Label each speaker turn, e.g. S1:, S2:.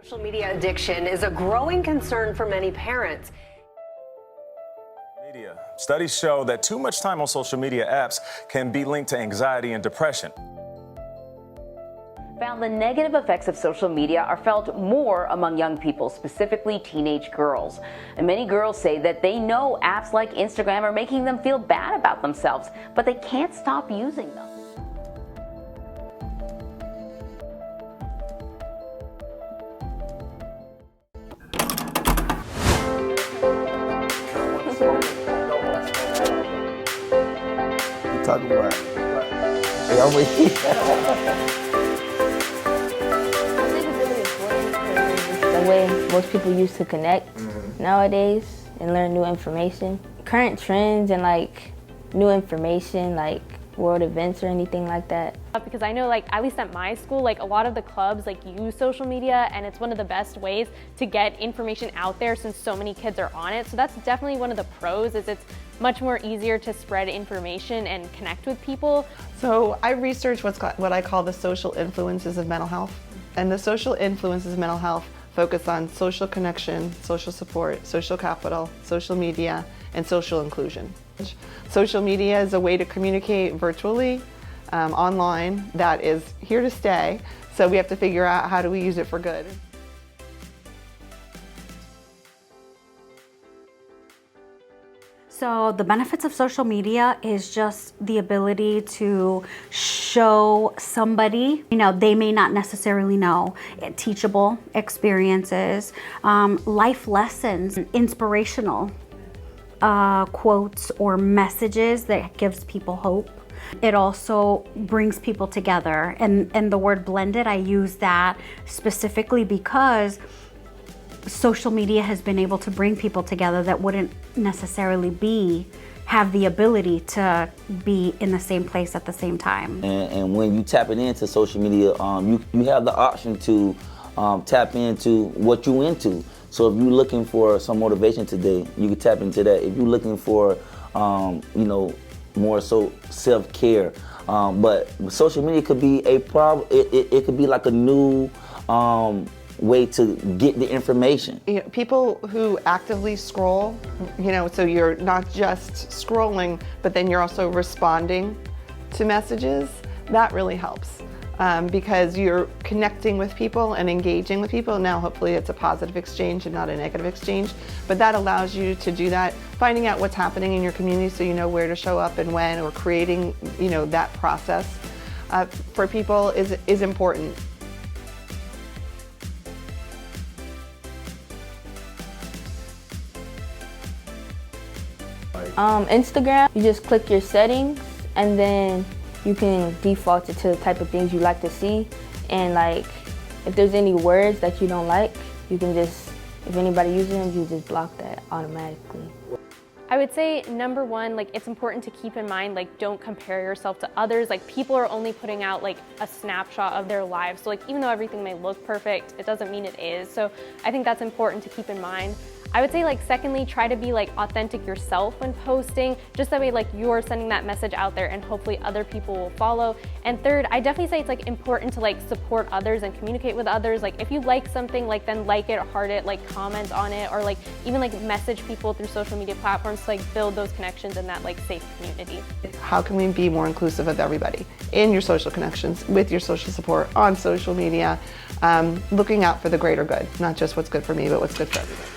S1: Social media addiction is a growing concern for many parents.
S2: Studies show that too much time on social media apps can be linked to anxiety and depression.
S3: Found the negative effects of social media are felt more among young people, specifically teenage girls. And many girls say that they know apps like Instagram are making them feel bad about themselves, but they can't stop using them.
S4: Talking about. Hey, I'm with you.
S5: I think it's really important because it's the way most people used to connect nowadays and learn new information. Current trends and like new information, like world events or anything like that.
S6: Because I know, like, at least at my school, like a lot of the clubs like use social media, and it's one of the best ways to get information out there since so many kids are on it. So that's definitely one of the pros, is it's much more easier to spread information and connect with people.
S7: So I researched what I call the social influences of mental health. And the social influences of mental health focus on social connection, social support, social capital, social media, and social inclusion. Social media is a way to communicate virtually, online, that is here to stay. So we have to figure out how do we use it for good.
S8: So the benefits of social media is just the ability to show somebody, they may not necessarily know, teachable experiences, life lessons, inspirational quotes or messages that gives people hope. It also brings people together, and the word blended, I use that specifically because social media has been able to bring people together that wouldn't necessarily have the ability to be in the same place at the same time.
S4: And when you tapping into social media, you have the option to tap into what you're into. So if you're looking for some motivation today, you can tap into that. If you're looking for, more so self-care, but social media could be a problem. It could be like a new way to get the information.
S7: People who actively scroll, so you're not just scrolling, but then you're also responding to messages, that really helps. Because you're connecting with people and engaging with people. Now, hopefully it's a positive exchange and not a negative exchange, but that allows you to do that, finding out what's happening in your community so you know where to show up and when, or creating, that process for people is important.
S5: Instagram, you just click your settings and then you can default it to the type of things you like to see, and like if there's any words that you don't like, you can just, if anybody uses them, you just block that automatically.
S6: I would say number one, like it's important to keep in mind, like don't compare yourself to others. Like people are only putting out like a snapshot of their lives. So like even though everything may look perfect, it doesn't mean it is. So I think that's important to keep in mind. I would say, like, secondly, try to be like authentic yourself when posting, just that way like you're sending that message out there and hopefully other people will follow. And third, I definitely say it's like important to like support others and communicate with others. Like if you like something, like then like it, heart it, like comment on it, or like even like message people through social media platforms to like build those connections in that like safe community.
S7: How can we be more inclusive of everybody in your social connections, with your social support, on social media, looking out for the greater good, not just what's good for me, but what's good for everybody.